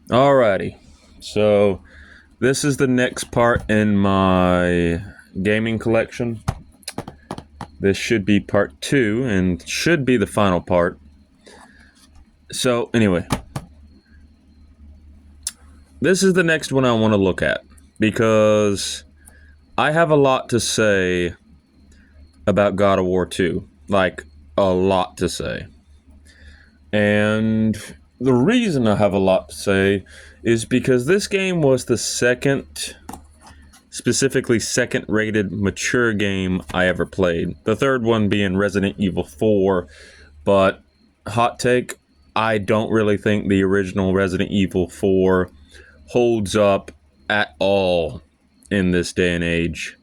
Alrighty. So this is the next part in my gaming collection. This should be part 2 and should be the final part. So anyway, this is the next one I want to look at because I have a lot to say about God of War 2. Like, a lot to say. And the reason I have a lot to say is because this game was the specifically second rated mature game I ever played. The third one being Resident Evil 4. But, hot take, I don't really think the original Resident Evil 4 holds up at all in this day and age.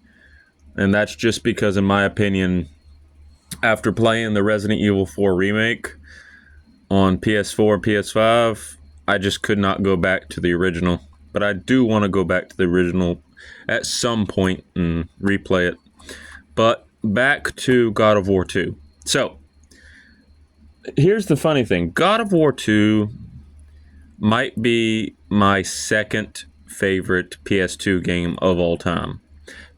And that's just because, in my opinion, after playing the Resident Evil 4 remake on PS4 and PS5, I just could not go back to the original. But I do want to go back to the original at some point and replay it. But back to God of War 2. So, here's the funny thing. God of War 2 might be my second favorite PS2 game of all time.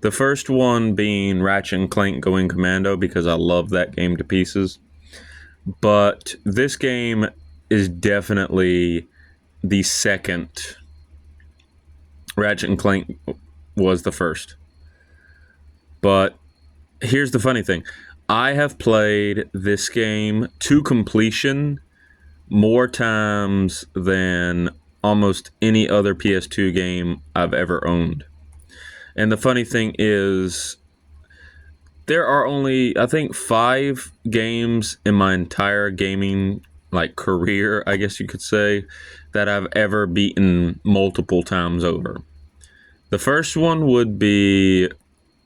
The first one being Ratchet and Clank Going Commando, because I love that game to pieces. But this game is definitely the second. Ratchet and Clank was the first. But here's the funny thing. I have played this game to completion more times than almost any other PS2 game I've ever owned. And the funny thing is, there are only, I think, 5 games in my entire gaming career, I guess you could say, that I've ever beaten multiple times over. The first one would be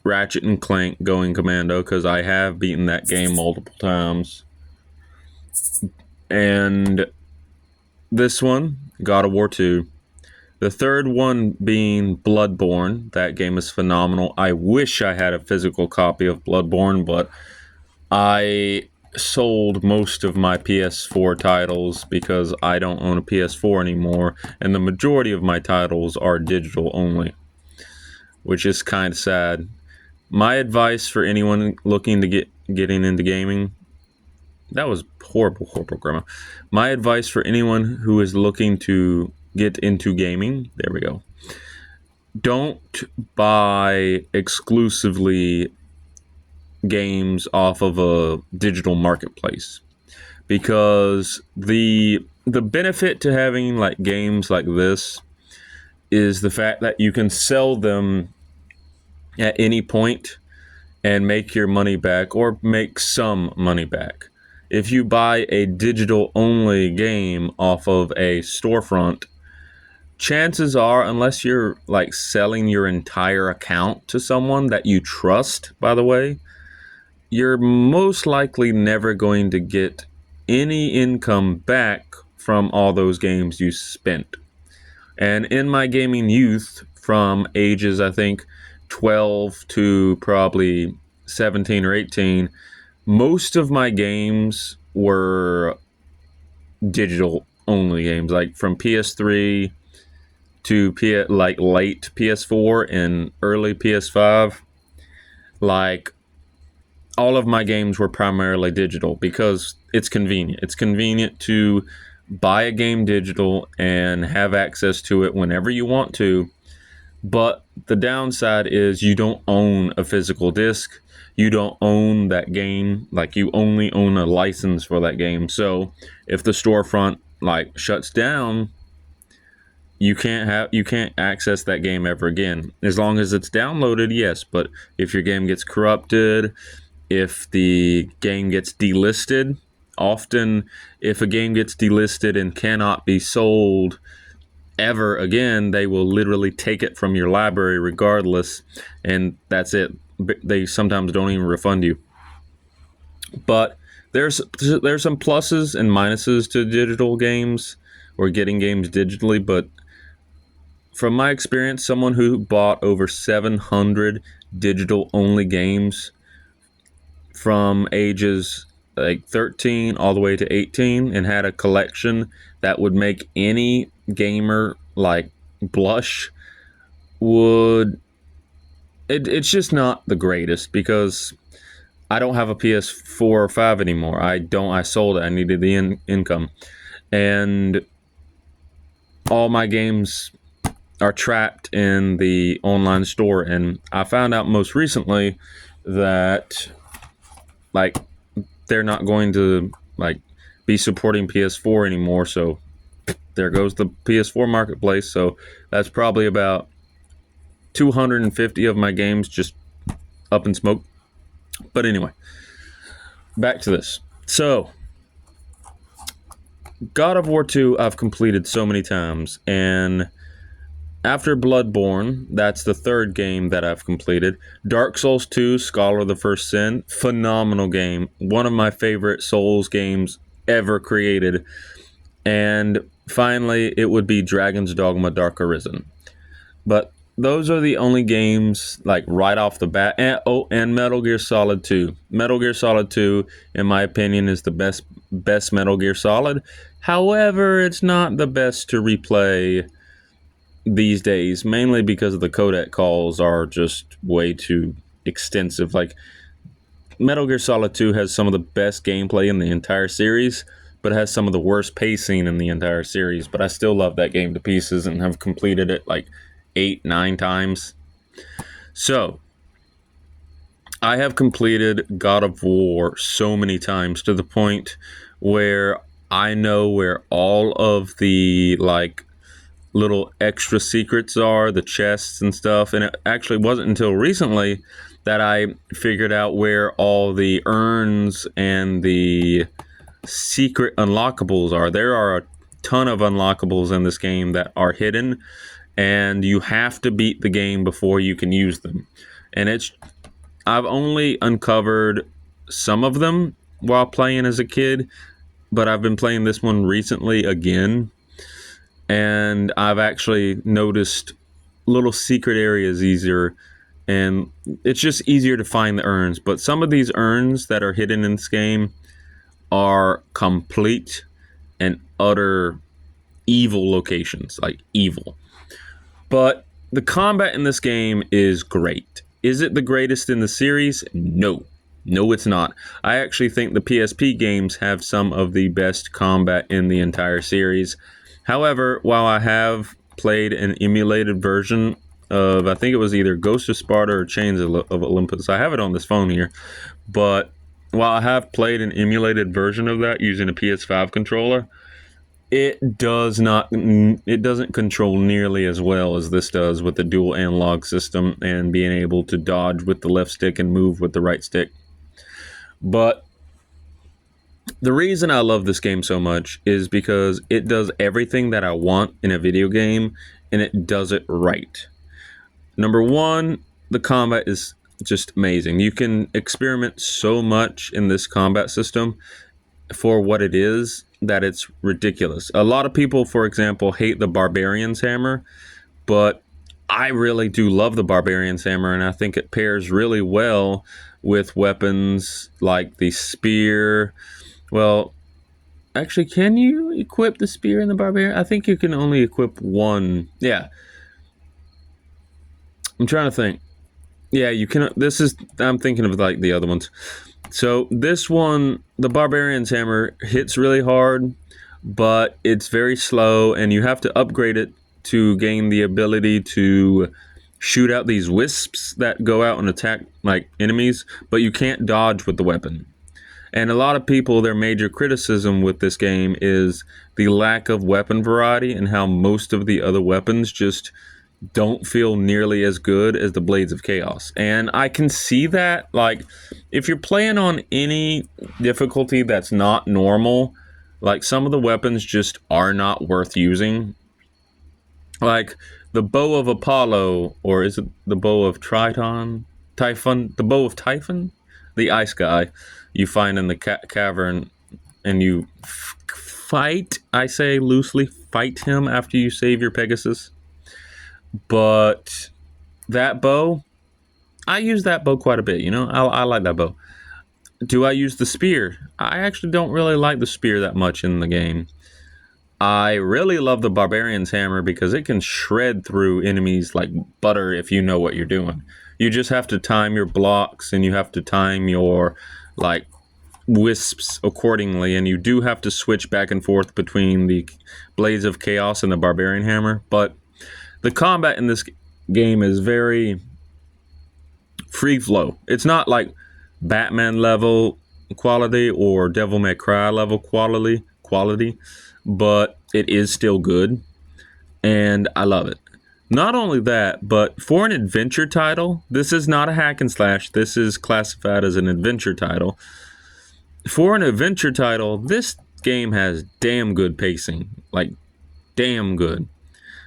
Ratchet and Clank Going Commando, because I have beaten that game multiple times. And this one, God of War 2. The third one being Bloodborne. That game is phenomenal. I wish I had a physical copy of Bloodborne, but I sold most of my PS4 titles because I don't own a PS4 anymore, and the majority of my titles are digital only, which is kind of sad. My advice for anyone looking to getting into gaming, that was horrible grammar. My advice for anyone who is looking to get into gaming, there we go. Don't buy exclusively games off of a digital marketplace, because the benefit to having games like this is the fact that you can sell them at any point and make your money back, or make some money back. If you buy a digital only game off of a storefront, chances are, unless you're selling your entire account to someone that you trust, by the way, you're most likely never going to get any income back from all those games you spent. And in my gaming youth, from ages, I think, 12 to probably 17 or 18, most of my games were digital only games, from PS3 to late PS4 and early PS5. All of my games were primarily digital because it's convenient. It's convenient to buy a game digital and have access to it whenever you want to. But the downside is you don't own a physical disc. You don't own that game. You only own a license for that game. So if the storefront shuts down, you can't access that game ever again. As long as it's downloaded, yes. But if your game gets corrupted, if the game gets delisted, often if a game gets delisted and cannot be sold ever again, they will literally take it from your library regardless, and that's it. They sometimes don't even refund you. But there's some pluses and minuses to digital games, or getting games digitally. But from my experience, someone who bought over 700 digital only games from ages like 13 all the way to 18 and had a collection that would make any gamer like blush, it's just not the greatest because I don't have a PS4 or 5 anymore. I sold it. I needed the income. And all my games are trapped in the online store. And I found out most recently that like they're not going to like be supporting PS4 anymore. So there goes the PS4 marketplace. So that's probably about 250 of my games just up in smoke. But anyway, back to this. So, God of War 2, I've completed so many times. And after Bloodborne, that's the third game that I've completed. Dark Souls 2, Scholar of the First Sin, phenomenal game. One of my favorite Souls games ever created. And finally, it would be Dragon's Dogma Dark Arisen. But those are the only games like right off the bat. And Metal Gear Solid 2. Metal Gear Solid 2, in my opinion, is the best Metal Gear Solid. However, it's not the best to replay these days, mainly because the codec calls are just way too extensive. Like Metal Gear Solid 2 has some of the best gameplay in the entire series, but it has some of the worst pacing in the entire series. But I still love that game to pieces and have completed it like 8-9 times. So I have completed God of War so many times to the point where I know where all of the like little extra secrets are, the chests and stuff. And it actually wasn't until recently that I figured out where all the urns and the secret unlockables are. There are a ton of unlockables in this game that are hidden, and you have to beat the game before you can use them. And I've only uncovered some of them while playing as a kid, but I've been playing this one recently again, and I've actually noticed little secret areas easier, and it's just easier to find the urns. But some of these urns that are hidden in this game are complete and utter evil locations, like evil. But the combat in this game is great. Is it the greatest in the series? No. No, it's not. I actually think the PSP games have some of the best combat in the entire series. However, while I have played an emulated version of, I think it was either Ghost of Sparta or Chains of Olympus. I have it on this phone here. But while I have played an emulated version of that using a PS5 controller, it doesn't control nearly as well as this does with the dual analog system and being able to dodge with the left stick and move with the right stick. But the reason I love this game so much is because it does everything that I want in a video game, and it does it right. Number one, the combat is just amazing. You can experiment so much in this combat system for what it is that it's ridiculous. A lot of people, for example, hate the Barbarian's Hammer, but I really do love the Barbarian's Hammer, and I think it pairs really well with weapons like the spear. Well, actually, can you equip the spear in the Barbarian? I think you can only equip one. Yeah. I'm trying to think. Yeah, you can. I'm thinking of like the other ones. So this one, the Barbarian's Hammer, hits really hard, but it's very slow, and you have to upgrade it to gain the ability to shoot out these wisps that go out and attack like enemies, but you can't dodge with the weapon. And a lot of people, their major criticism with this game is the lack of weapon variety and how most of the other weapons just don't feel nearly as good as the Blades of Chaos. And I can see that. Like, if you're playing on any difficulty that's not normal, like some of the weapons just are not worth using. Like the Bow of Apollo, or is it the Bow of Typhon? The Bow of Typhon? The ice guy you find in the cavern, and you fight, I say loosely, fight him after you save your Pegasus. But that bow, I use that bow quite a bit, you know? I like that bow. Do I use the spear? I actually don't really like the spear that much in the game. I really love the Barbarian's Hammer because it can shred through enemies like butter if you know what you're doing. You just have to time your blocks and you have to time your like wisps accordingly, and you do have to switch back and forth between the Blades of Chaos and the Barbarian Hammer. But the combat in this game is very free flow. It's not like Batman level quality or Devil May Cry level quality, but it is still good, and I love it. Not only that, but for an adventure title, this is not a hack and slash. This is classified as an adventure title. For an adventure title, this game has damn good pacing. Like, damn good.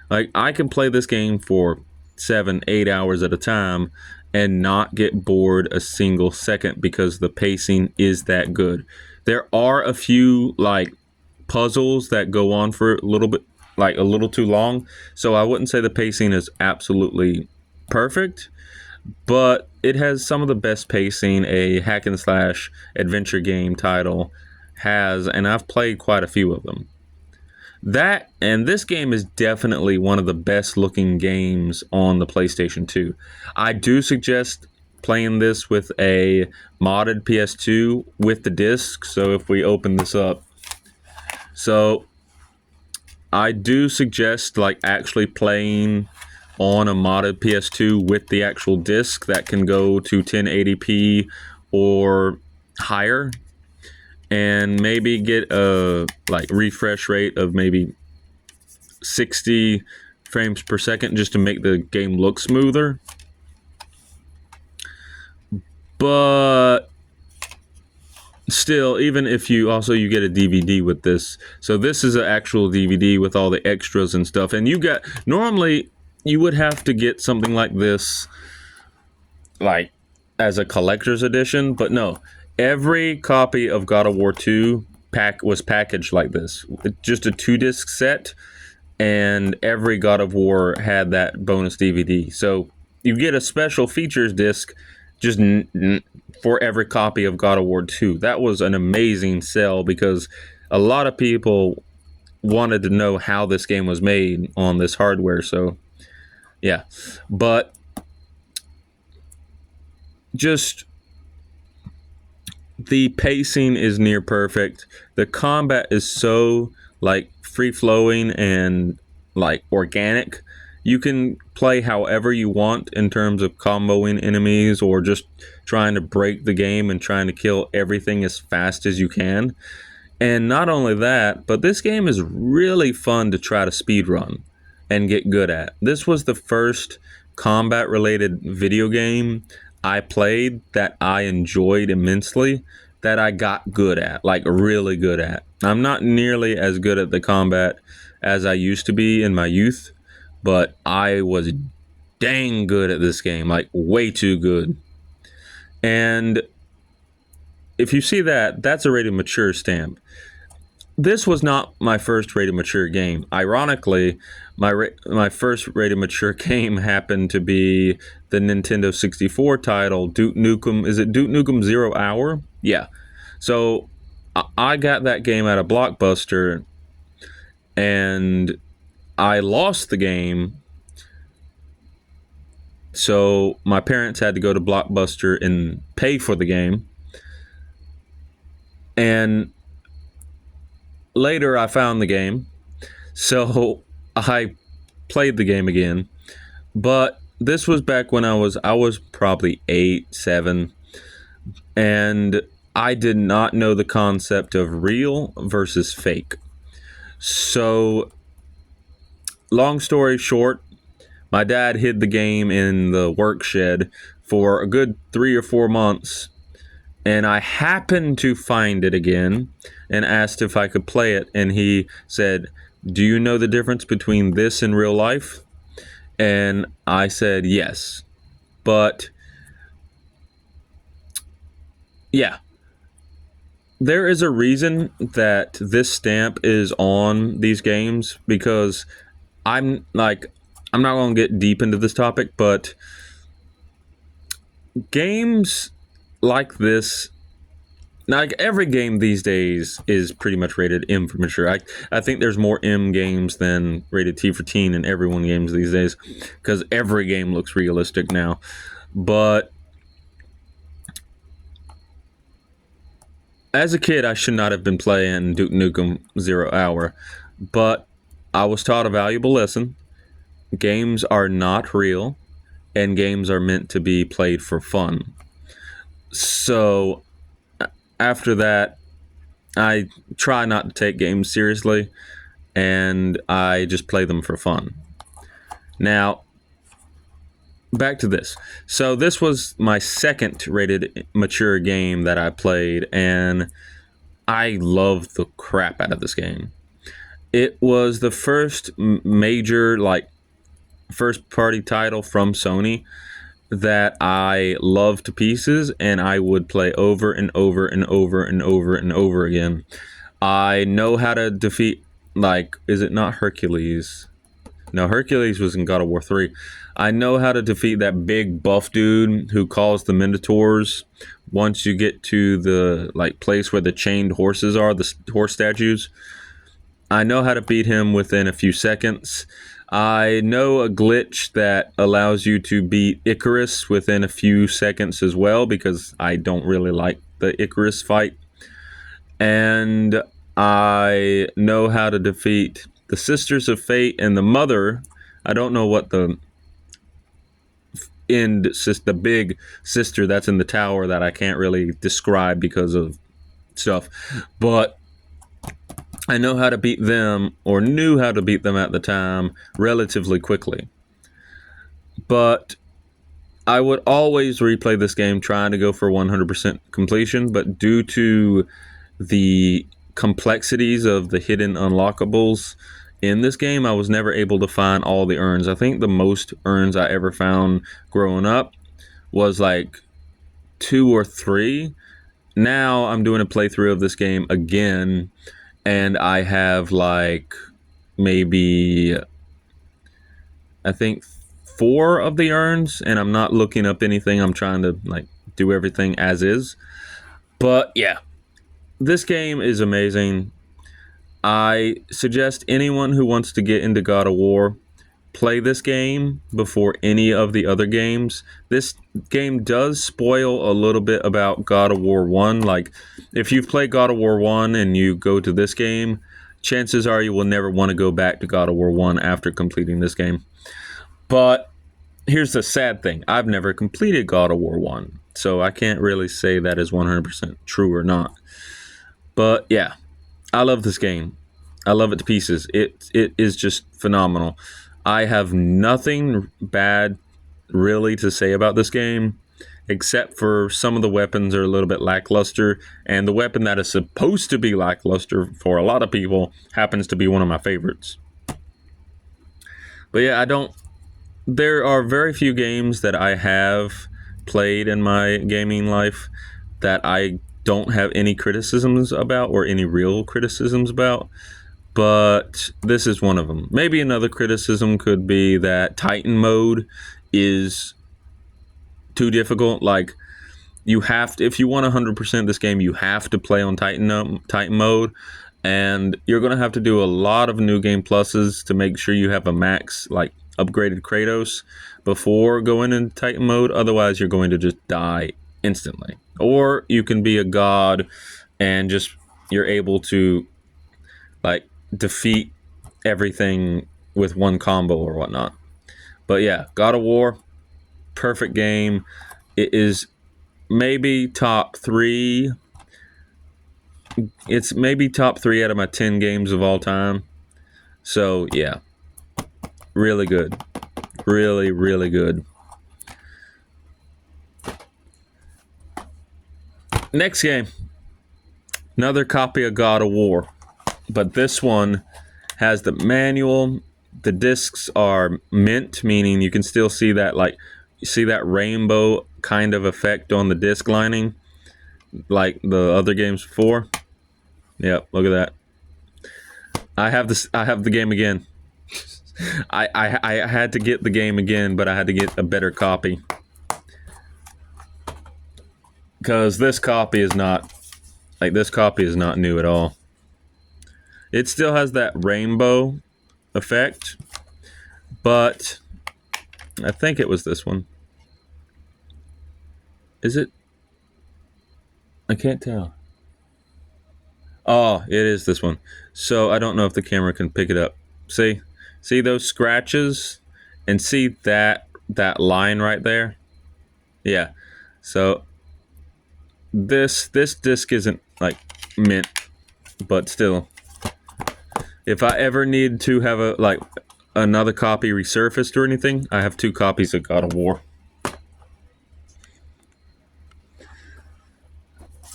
Like, I can play this game for 7-8 hours at a time and not get bored a single second because the pacing is that good. There are a few like puzzles that go on for a little bit, like a little too long, so I wouldn't say the pacing is absolutely perfect, but it has some of the best pacing a hack and slash adventure game title has, and I've played quite a few of them. That and this game is definitely one of the best looking games on the PlayStation 2. I do suggest playing this with a modded PS2 with the disc. So if we open this up, so I do suggest like actually playing on a modded PS2 with the actual disc that can go to 1080p or higher, and maybe get a like refresh rate of maybe 60 frames per second just to make the game look smoother. But still, even if you get a DVD with this, so this is an actual DVD with all the extras and stuff, and normally you would have to get something like this like as a collector's edition, but no, every copy of God of War 2 was packaged like this. Just a 2-disc set, and every God of War had that bonus DVD. So you get a special features disc just for every copy of God of War 2. That was an amazing sell because a lot of people wanted to know how this game was made on this hardware. So yeah, but just the pacing is near perfect. The combat is so like free flowing and like organic. You can play however you want in terms of comboing enemies or just trying to break the game and trying to kill everything as fast as you can. And not only that, but this game is really fun to try to speedrun and get good at. This was the first combat related video game I played that I enjoyed immensely, that I got good at, like really good at. I'm not nearly as good at the combat as I used to be in my youth, but I was dang good at this game, like way too good. And if you see that, that's a rated mature stamp. This was not my first rated mature game. Ironically, my first rated mature game happened to be the Nintendo 64 title Duke Nukem. Is it Duke Nukem 0 Hour? Yeah. So I got that game at a Blockbuster, and I lost the game. So my parents had to go to Blockbuster and pay for the game. And later I found the game, so I played the game again. But this was back when I was probably 8, 7, and I did not know the concept of real versus fake. So long story short, my dad hid the game in the work shed for a good 3 or 4 months, and I happened to find it again and asked if I could play it, and he said, "Do you know the difference between this and real life?" And I said yes. But yeah, there is a reason that this stamp is on these games, because I'm not going to get deep into this topic, but games like this like every game these days is pretty much rated M for mature. I think there's more M games than rated T for teen in every one games these days, because every game looks realistic now. But as a kid, I should not have been playing Duke Nukem 0 Hour, but I was taught a valuable lesson. Games are not real, and games are meant to be played for fun. So after that, I try not to take games seriously, and I just play them for fun. Now, back to this. So this was my second rated mature game that I played, and I loved the crap out of this game. It was the first major, like, first party title from Sony that I loved to pieces, and I would play over and over and over and over and over again. I know how to defeat, like, is it not Hercules? No, Hercules was in God of War 3. I know how to defeat that big buff dude who calls the Minotaurs once you get to the, like, place where the chained horses are, the horse statues. I know how to beat him within a few seconds. I know a glitch that allows you to beat Icarus within a few seconds as well, because I don't really like the Icarus fight. And I know how to defeat the Sisters of Fate and the Mother. I don't know what the the big sister that's in the tower that I can't really describe because of stuff. But I know how to beat them, or knew how to beat them at the time, relatively quickly. But I would always replay this game trying to go for 100% completion, but due to the complexities of the hidden unlockables in this game, I was never able to find all the urns. I think the most urns I ever found growing up was like 2 or 3. Now I'm doing a playthrough of this game again, and I have like maybe, I think, 4 of the urns, and I'm not looking up anything. I'm trying to like do everything as is. But yeah, this game is amazing. I suggest anyone who wants to get into God of War play this game before any of the other games. This game does spoil a little bit about God of War 1. Like, if you've played God of War 1 and you go to this game, chances are you will never want to go back to God of War 1 after completing this game. But here's the sad thing. I've never completed God of War 1, so I can't really say that is 100% true or not. But yeah, I love this game. I love it to pieces. It is just phenomenal. I have nothing bad really to say about this game, except for some of the weapons are a little bit lackluster, and the weapon that is supposed to be lackluster for a lot of people happens to be one of my favorites. But yeah, there are very few games that I have played in my gaming life that I don't have any criticisms about, or any real criticisms about. But this is one of them. Maybe another criticism could be that Titan mode is too difficult. Like, you have to, if you want 100% this game, you have to play on Titan mode, and you're going to have to do a lot of new game pluses to make sure you have a max, like, upgraded Kratos before going into Titan mode. Otherwise, you're going to just die instantly. Or you can be a god and just, you're able to, like, defeat everything with one combo or whatnot. But yeah, God of War, perfect game. It is maybe top 3. It's maybe top 3 out of my 10 games of all time. So yeah, really good. Really, really good. Next game, another copy of God of War, but this one has the manual. The discs are mint, meaning you can still see that, like, you see that rainbow kind of effect on the disc lining, like the other games before. Yep, look at that. I have the game again. I had to get the game again, but I had to get a better copy, because this copy is not Like, this copy is not new at all. It still has that rainbow effect, but I think it was this one. Is it? I can't tell. Oh, it is this one. So I don't know if the camera can pick it up. See those scratches, and see that line right there. Yeah. So this disc isn't like mint, but still, if I ever need to have another copy resurfaced or anything, I have 2 copies of God of War.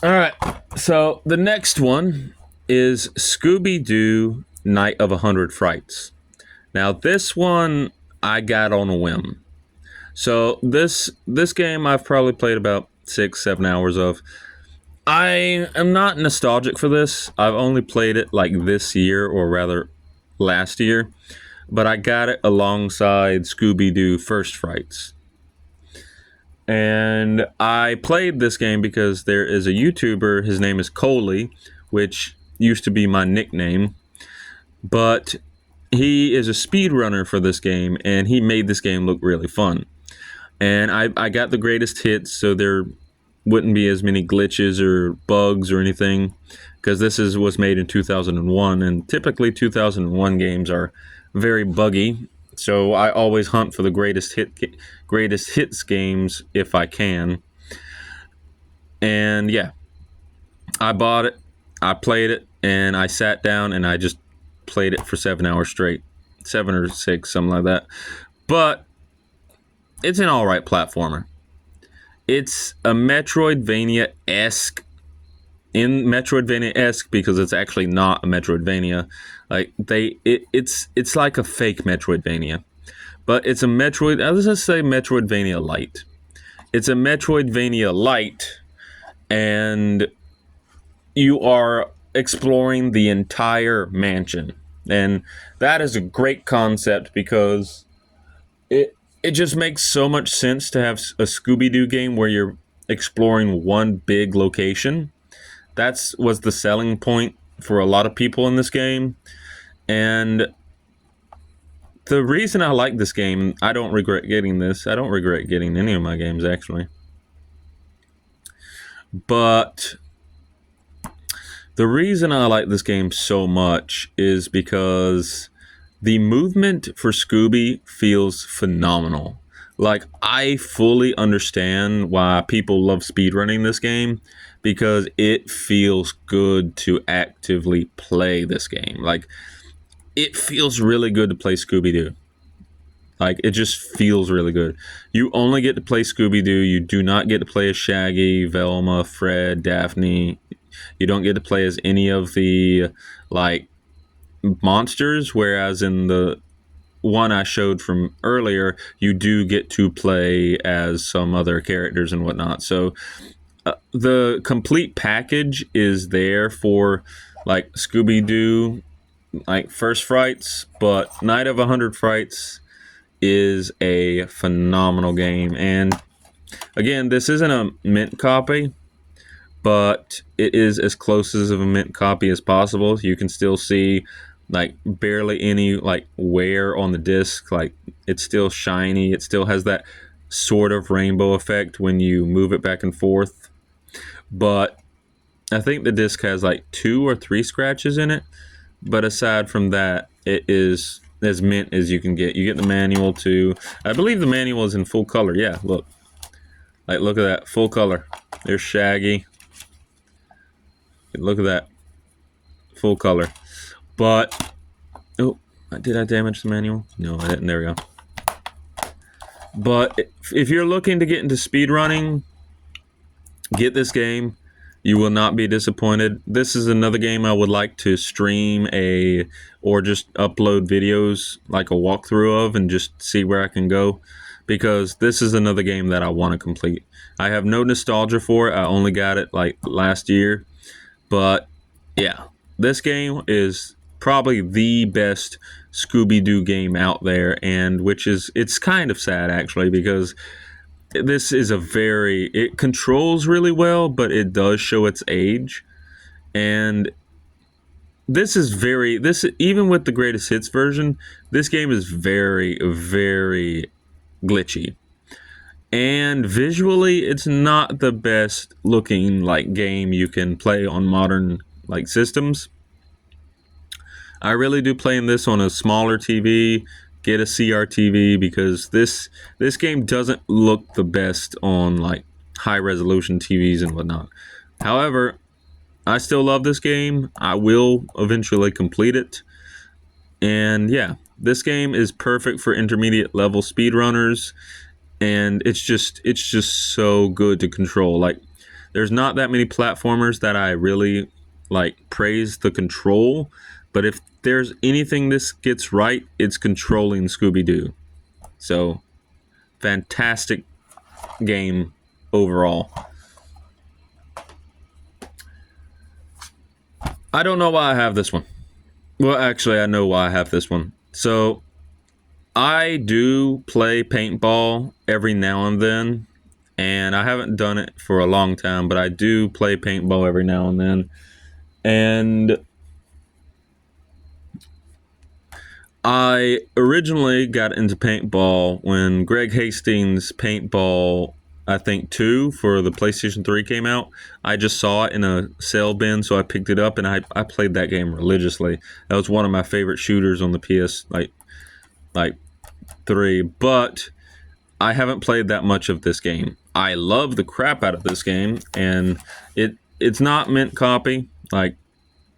All right, so the next one is Scooby-Doo Night of 100 Frights. Now, this one I got on a whim. So this game I've probably played about 6-7 hours of. I am not nostalgic for this. I've only played it like this year, or rather last year, but I got it alongside Scooby-Doo First Frights. And I played this game because there is a YouTuber, his name is Coley, which used to be my nickname, but he is a speedrunner for this game, and he made this game look really fun. And I got the greatest hits, so there wouldn't be as many glitches or bugs or anything, because this was made in 2001, and typically 2001 games are very buggy. So I always hunt for the greatest hits games if I can. And yeah, I bought it, I played it, and I sat down and I just played it for 7 hours straight, 7 or 6, something like that. But it's an alright platformer. It's a Metroidvania-esque. In Metroidvania-esque because it's actually not a Metroidvania. Like it's like a fake Metroidvania, but it's a let's just say Metroidvania Lite. It's a Metroidvania Lite, and you are exploring the entire mansion, and that is a great concept because it just makes so much sense to have a Scooby-Doo game where you're exploring one big location. Was the selling point for a lot of people in this game. And the reason I like this game, I don't regret getting this. I don't regret getting any of my games, actually. But the reason I like this game so much is because the movement for Scooby feels phenomenal. Like, I fully understand why people love speedrunning this game, because it feels good to actively play this game. Like, it feels really good to play Scooby-Doo. Like, it just feels really good. You only get to play Scooby-Doo. You do not get to play as Shaggy, Velma, Fred, Daphne. You don't get to play as any of the, like, monsters, whereas in the one I showed from earlier, you do get to play as some other characters and whatnot. So the complete package is there for like Scooby-Doo, like First Frights, but Night of 100 Frights is a phenomenal game. And again, this isn't a mint copy, but it is as close as of a mint copy as possible. You can still see like barely any like wear on the disc. Like, it's still shiny. It still has that sort of rainbow effect when you move it back and forth. But I think the disc has like 2 or 3 scratches in it. But aside from that, it is as mint as you can get. You get the manual too. I believe the manual is in full color. Yeah, look. Like, look at that. Full color. There's Shaggy. Look at that. Full color. But, oh, did I damage the manual? No, I didn't. There we go. But if you're looking to get into speedrunning, get this game. You will not be disappointed. This is another game I would like to stream or just upload videos, like a walkthrough of, and just see where I can go. Because this is another game that I want to complete. I have no nostalgia for it. I only got it like last year. But yeah, this game is probably the best Scooby-Doo game out there, and it's kind of sad actually, because this is it controls really well, but it does show its age. And this is even with the greatest hits version, this game is very, very glitchy. And visually, it's not the best looking like game you can play on modern like systems. I really do playing this on a smaller TV. Get a CRTV because this game doesn't look the best on like high resolution TVs and whatnot. However, I still love this game. I will eventually complete it. And yeah, this game is perfect for intermediate level speedrunners, and it's just so good to control. Like there's not that many platformers that I really like praise the control, but if there's anything this gets right, it's controlling Scooby-Doo. So, fantastic game overall. I don't know why I have this one. Well, actually, I know why I have this one. So, I do play paintball every now and then, and I haven't done it for a long time, but I do play paintball every now and then. And I originally got into paintball when Greg Hastings' Paintball, I think 2 for the PlayStation 3 came out. I just saw it in a sale bin, so I picked it up and I played that game religiously. That was one of my favorite shooters on the PS like 3, but I haven't played that much of this game. I love the crap out of this game, and it's not mint copy. Like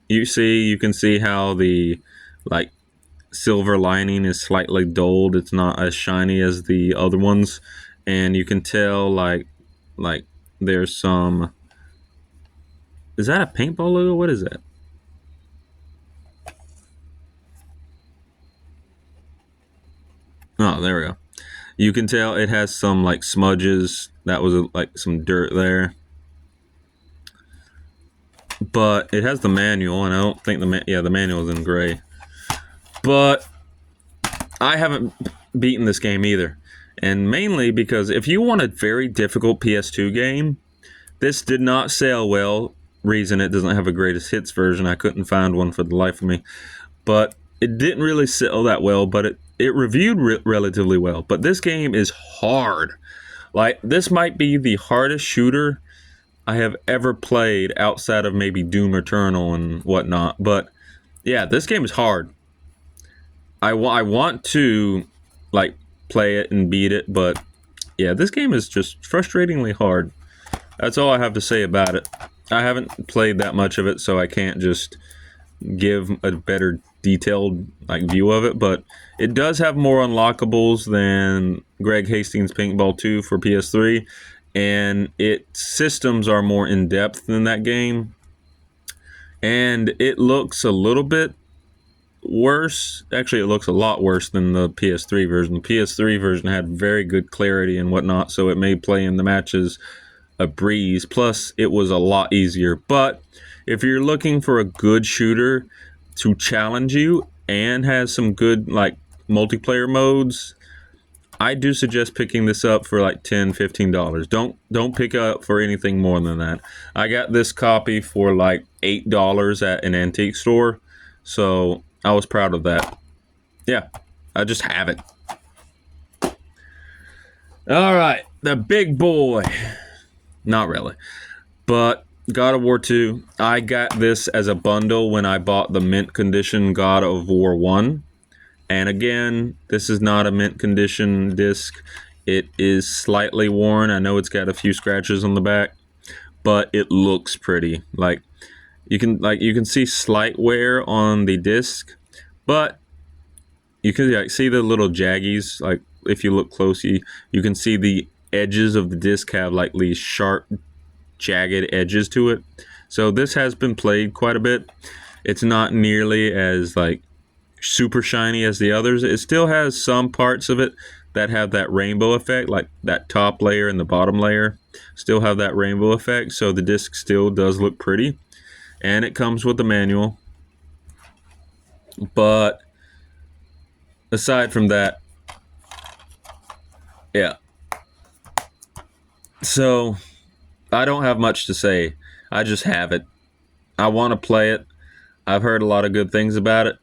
you can see how the like silver lining is slightly dulled. It's not as shiny as the other ones, and you can tell like there's some. Is that a paintball logo? What is that? Oh, there we go. You can tell it has some like smudges. That was like some dirt there. But it has the manual, and I don't think the manual is in gray. But I haven't beaten this game either, and mainly because if you want a very difficult PS2 game, this did not sell well. Reason it doesn't have a greatest hits version. I couldn't find one for the life of me, but it didn't really sell that well. But it reviewed relatively well. But this game is hard. Like this might be the hardest shooter I have ever played outside of maybe Doom Eternal and whatnot. But yeah, this game is hard. I want to like play it and beat it, but yeah, this game is just frustratingly hard. That's all I have to say about it. I haven't played that much of it, so I can't just give a better detailed like view of it, but it does have more unlockables than Greg Hastings Paintball 2 for PS3, and its systems are more in depth than that game, and it looks a little bit worse. Actually, it looks a lot worse than the PS3 version. The PS3 version had very good clarity and whatnot, so it made playing the matches a breeze. Plus, it was a lot easier. But if you're looking for a good shooter to challenge you and has some good like multiplayer modes, I do suggest picking this up for like $10-15. Don't pick up for anything more than that. I got this copy for like $8 at an antique store, so I was proud of that. Yeah, I just have it. All right, the big boy. Not really, but God of War 2. I got this as a bundle when I bought the mint condition God of War 1. And again, this is not a mint condition disc. It is slightly worn. I know it's got a few scratches on the back, but it looks pretty. Like you can see slight wear on the disc, but you can like see the little jaggies. Like if you look closely, you can see the edges of the disc have like these sharp, jagged edges to it. So this has been played quite a bit. It's not nearly as like super shiny as the others. It still has some parts of it that have that rainbow effect, like that top layer and the bottom layer still have that rainbow effect. So the disc still does look pretty, and it comes with the manual. But aside from that, yeah. So I don't have much to say. I just have it. I want to play it. I've heard a lot of good things about it,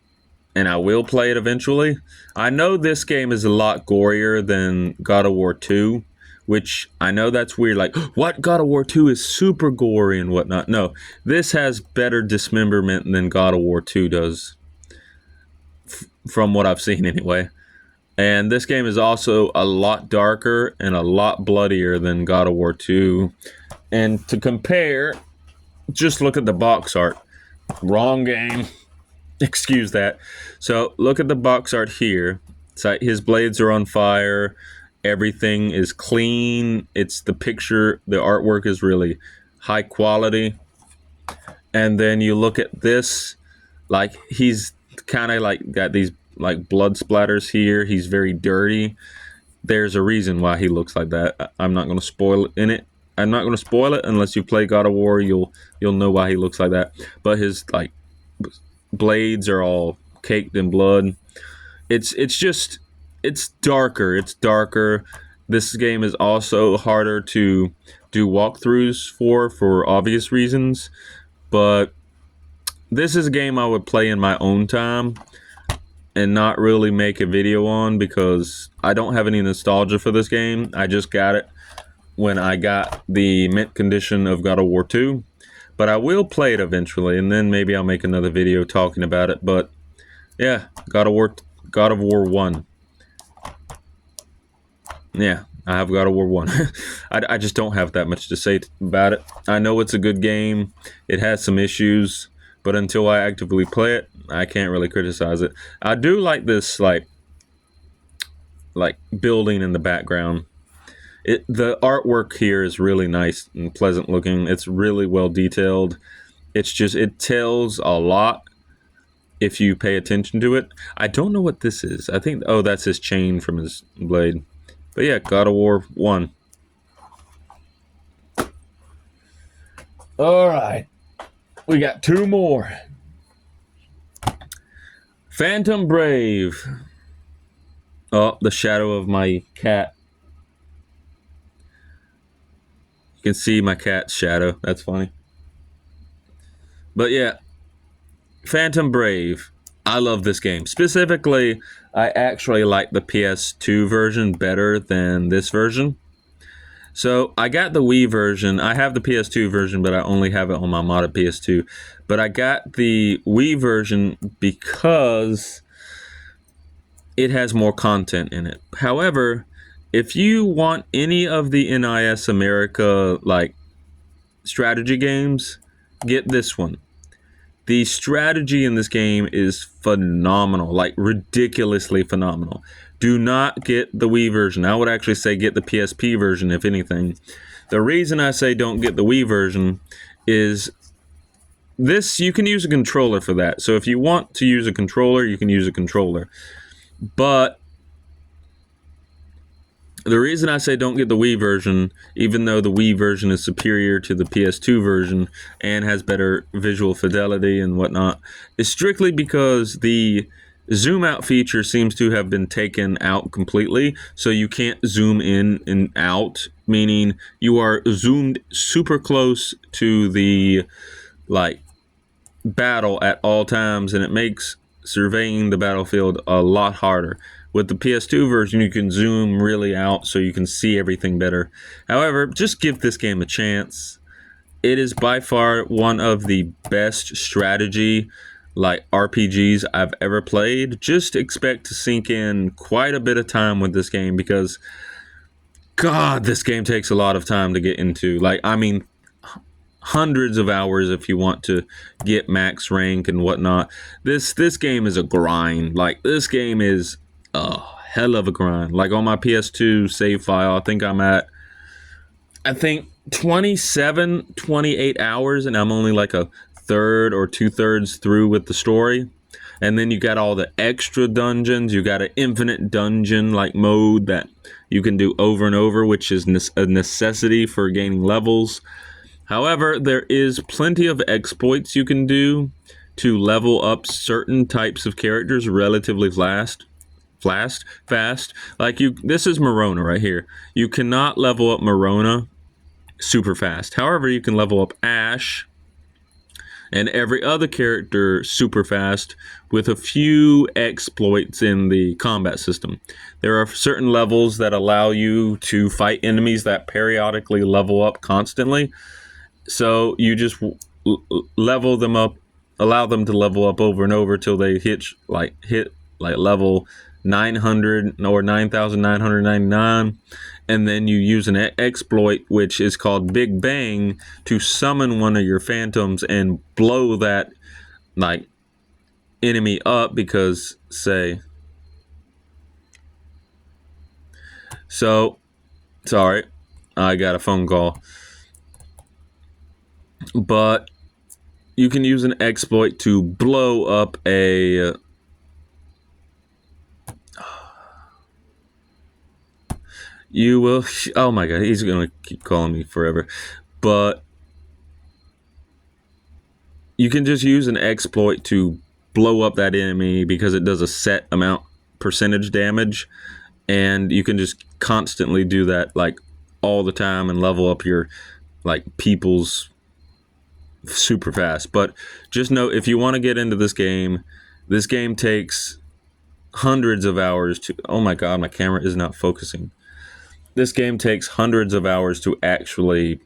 and I will play it eventually. I know this game is a lot gorier than God of War 2, which I know that's weird. Like, what? God of War 2 is super gory and whatnot. No, this has better dismemberment than God of War 2 does, from what I've seen anyway. And this game is also a lot darker and a lot bloodier than God of War 2. And to compare, just look at the box art. Wrong game. Excuse that. So look at the box art here. It's like his blades are on fire. Everything is clean. It's the picture. The artwork is really high quality. And then you look at this, like he's kind of like got these like blood splatters here. He's very dirty. There's a reason why he looks like that. I'm not going to spoil it in it. I'm not going to spoil it unless you play God of War. You'll know why he looks like that. But his like blades are all caked in blood. It's darker. It's darker. This game is also harder to do walkthroughs for obvious reasons. But this is a game I would play in my own time and not really make a video on because I don't have any nostalgia for this game. I just got it when I got the mint condition of God of War 2. But I will play it eventually, and then maybe I'll make another video talking about it. But yeah, God of War 1. Yeah, I have God of War 1. I just don't have that much to say about it. I know it's a good game. It has some issues, but until I actively play it, I can't really criticize it. I do like this like building in the background. The artwork here is really nice and pleasant looking. It's really well detailed. It tells a lot if you pay attention to it. I don't know what this is. I think, oh, that's his chain from his blade. But yeah, God of War 1. All right. We got 2 more. Phantom Brave. Oh, the shadow of my cat. You can see my cat's shadow. That's funny. But yeah, Phantom Brave. I love this game. Specifically, I actually like the PS2 version better than this version. So I got the Wii version. I have the PS2 version, but I only have it on my modded PS2. But I got the Wii version because it has more content in it. However, if you want any of the NIS America like strategy games, get this one. The strategy in this game is phenomenal, like ridiculously phenomenal. Do not get the Wii version. I would actually say get the PSP version, if anything. The reason I say don't get the Wii version is this, you can use a controller for that. So if you want to use a controller, you can use a controller. But the reason I say don't get the Wii version, even though the Wii version is superior to the PS2 version and has better visual fidelity and whatnot, is strictly because the zoom out feature seems to have been taken out completely. So you can't zoom in and out, meaning you are zoomed super close to the like battle at all times, and it makes surveying the battlefield a lot harder. With the PS2 version, you can zoom really out so you can see everything better. However, just give this game a chance. It is by far one of the best strategy like RPGs I've ever played. Just expect to sink in quite a bit of time with this game because, God, this game takes a lot of time to get into. Like, I mean, hundreds of hours if you want to get max rank and whatnot. This game is a grind. Like, this game is a hell of a grind. Like on my PS2 save file, I think I'm at 28 hours, and I'm only like a third or 2/3 through with the story. And then you got all the extra dungeons. You got an infinite dungeon like mode that you can do over and over, which is a necessity for gaining levels. However, there is plenty of exploits you can do to level up certain types of characters relatively fast. Like this is Marona right here. You cannot level up Marona super fast. However, you can level up Ash and every other character super fast with a few exploits in the combat system. There are certain levels that allow you to fight enemies that periodically level up constantly. So you just level them up, allow them to level up over and over till they hit level 900 or 9,999, and then you use an exploit which is called Big Bang to summon one of your phantoms and blow that like enemy up because say so sorry, I got a phone call. But you can use an exploit to blow up a you will oh my god, he's gonna keep calling me forever. But you can just use an exploit to blow up that enemy because it does a set amount percentage damage, and you can just constantly do that like all the time and level up your like people's super fast. But just know, if you want to get into this game takes hundreds of hours to oh my god, my camera is not focusing. This game takes hundreds of hours to actually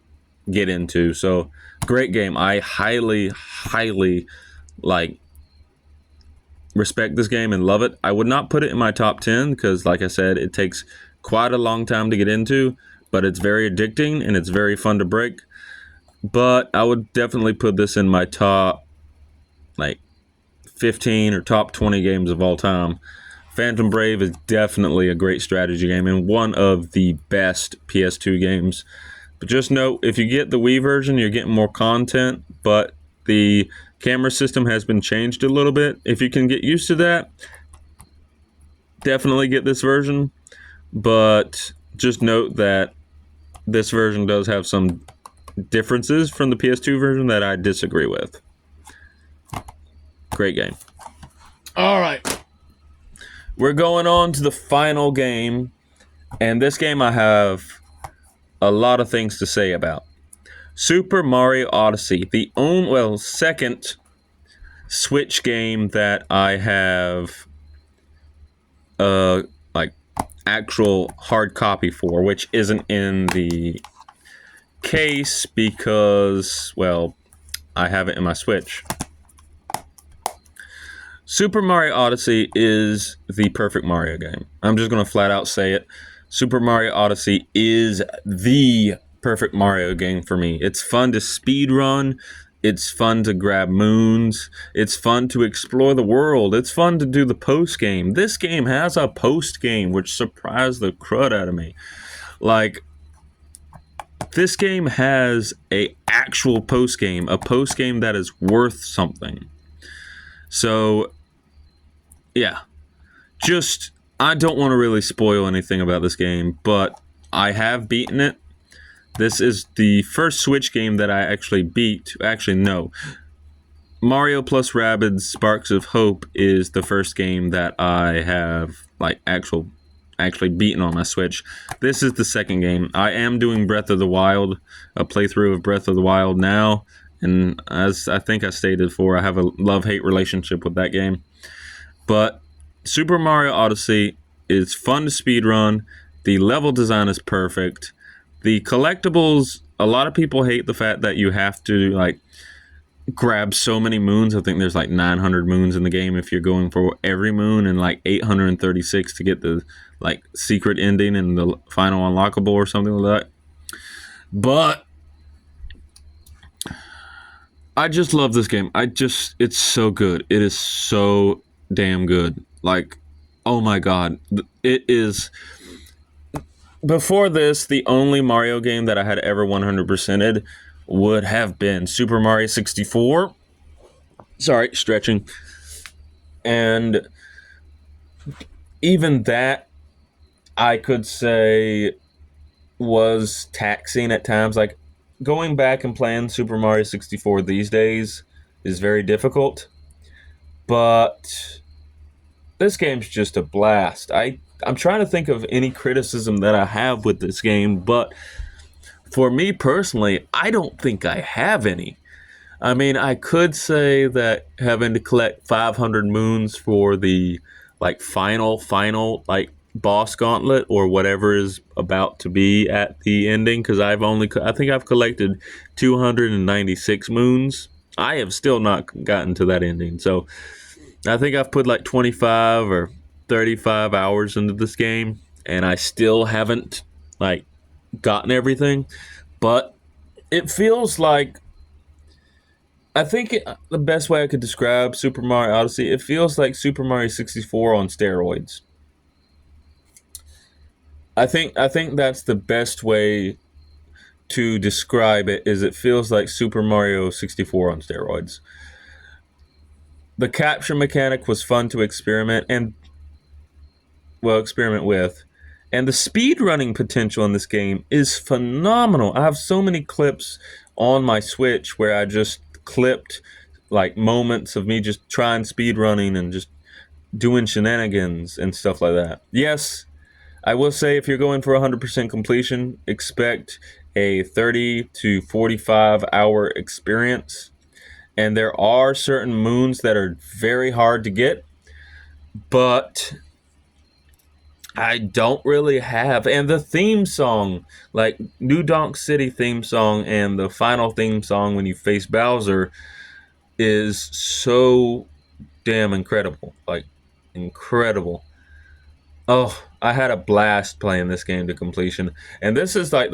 get into. So great game. I highly like respect this game and love it. I would not put it in my top 10 because like I said, it takes quite a long time to get into, but it's very addicting and it's very fun to break. But I would definitely put this in my top like 15 or top 20 games of all time. Phantom Brave is definitely a great strategy game and one of the best PS2 games. But just note, if you get the Wii version, you're getting more content, but the camera system has been changed a little bit. If you can get used to that, definitely get this version. But just note that this version does have some differences from the PS2 version that I disagree with. Great game. All right. We're going on to the final game, and this game I have a lot of things to say about. Super Mario Odyssey, the second Switch game that I have like actual hard copy for, which isn't in the case because, well, I have it in my Switch. Super Mario Odyssey is the perfect Mario game. I'm just going to flat out say it. Super Mario Odyssey is the perfect Mario game for me. It's fun to speed run. It's fun to grab moons. It's fun to explore the world. It's fun to do the post game. This game has a post game, which surprised the crud out of me. Like, this game has a actual post game, a post game that is worth something. So, yeah, just, I don't want to really spoil anything about this game, but I have beaten it. This is the first Switch game that I actually beat. Actually, no. Mario plus Rabbids Sparks of Hope is the first game that I have, like, actually beaten on my Switch. This is the second game. I am doing Breath of the Wild, a playthrough of Breath of the Wild now, and as I think I stated before, I have a love-hate relationship with that game. But Super Mario Odyssey is fun to speedrun. The level design is perfect. The collectibles, a lot of people hate the fact that you have to like grab so many moons. I think there's like 900 moons in the game if you're going for every moon, and like 836 to get the like secret ending and the final unlockable or something like that. But I just love this game. It's so good. It is so damn good. Like, oh my god. It is. Before this, the only Mario game that I had ever 100%ed would have been Super Mario 64. Sorry, stretching. And even that, I could say, was taxing at times. Like, going back and playing Super Mario 64 these days is very difficult. But this game's just a blast. I'm trying to think of any criticism that I have with this game, but for me personally, I don't think I have any. I mean, I could say that having to collect 500 moons for the like final like boss gauntlet or whatever is about to be at the ending, because I think I've collected 296 moons. I have still not gotten to that ending, so I think I've put like 25 or 35 hours into this game, and I still haven't like gotten everything. But it feels like the best way I could describe Super Mario Odyssey, it feels like Super Mario 64 on steroids. I think that's the best way to describe it. Is it feels like Super Mario 64 on steroids. The capture mechanic was fun to experiment with, and the speed running potential in this game is phenomenal. I have so many clips on my Switch where I just clipped like moments of me just trying speed running and just doing shenanigans and stuff like that. Yes, I will say if you're going for 100% completion, expect a 30 to 45 hour experience. And there are certain moons that are very hard to get, but I don't really have. And the theme song, like New Donk City theme song and the final theme song when you face Bowser, is so damn incredible. Like, incredible. Oh, I had a blast playing this game to completion. And this is like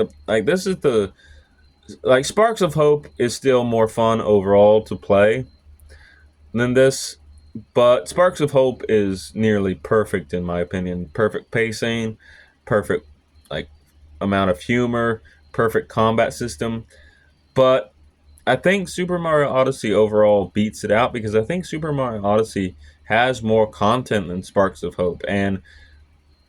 Sparks of Hope is still more fun overall to play than this, but Sparks of Hope is nearly perfect in my opinion. Perfect pacing, perfect like amount of humor, perfect combat system. But I think Super Mario Odyssey overall beats it out because I think Super Mario Odyssey has more content than Sparks of Hope. And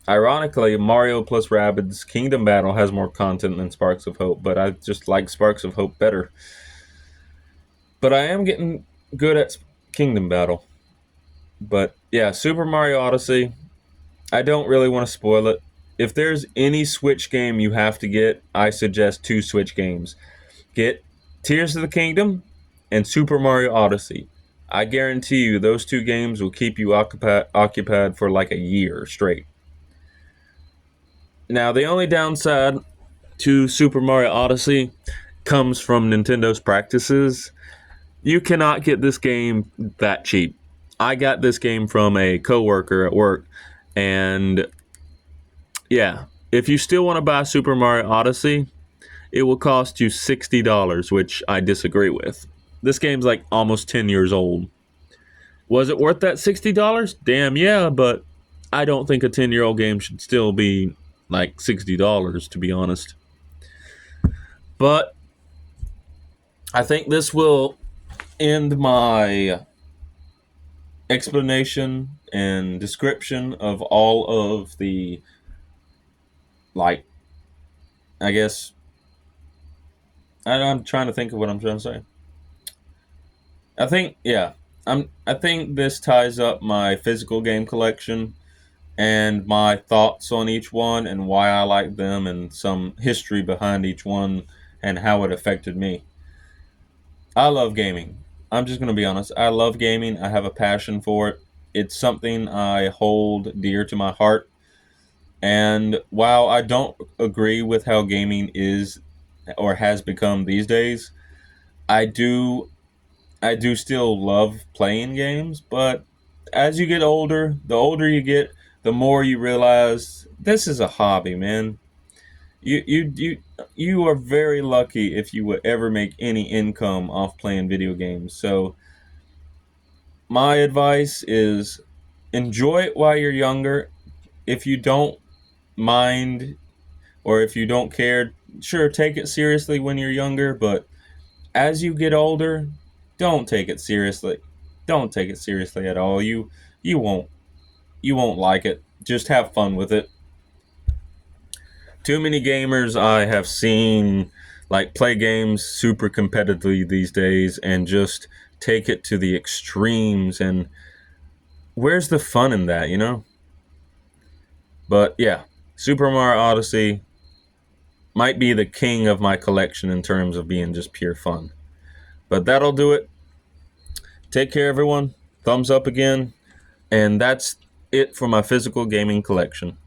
ironically, Mario plus Rabbids Kingdom Battle has more content than Sparks of Hope, but I just like Sparks of Hope better. But I am getting good at Kingdom Battle. But yeah, Super Mario Odyssey, I don't really want to spoil it. If there's any Switch game you have to get, I suggest two Switch games. Get Tears of the Kingdom and Super Mario Odyssey. I guarantee you those two games will keep you occupied for like a year straight. Now, the only downside to Super Mario Odyssey comes from Nintendo's practices. You cannot get this game that cheap. I got this game from a coworker at work, and yeah, if you still want to buy Super Mario Odyssey, it will cost you $60, which I disagree with. This game's like almost 10 years old. Was it worth that $60? Damn yeah, but I don't think a 10-year-old game should still be like $60, to be honest. But I think this will end my explanation and description of all of the, like, I guess I'm trying to think of what I'm trying to say. I think yeah, I think this ties up my physical game collection and my thoughts on each one and why I like them and some history behind each one and how it affected me. I love gaming. I'm just going to be honest. I love gaming. I have a passion for it. It's something I hold dear to my heart. And while I don't agree with how gaming is or has become these days, I do I do still love playing games, but as you get older, the older you get, the more you realize this is a hobby, man. You are very lucky if you would ever make any income off playing video games. So my advice is enjoy it while you're younger. If you don't mind or if you don't care, sure, take it seriously when you're younger, but as you get older, don't take it seriously. Don't take it seriously at all. You won't you won't like it. Just have fun with it. Too many gamers I have seen like play games super competitively these days and just take it to the extremes, and where's the fun in that, you know? But yeah, Super Mario Odyssey might be the king of my collection in terms of being just pure fun. But that'll do it. Take care, everyone. Thumbs up again. And that's it for my physical gaming collection.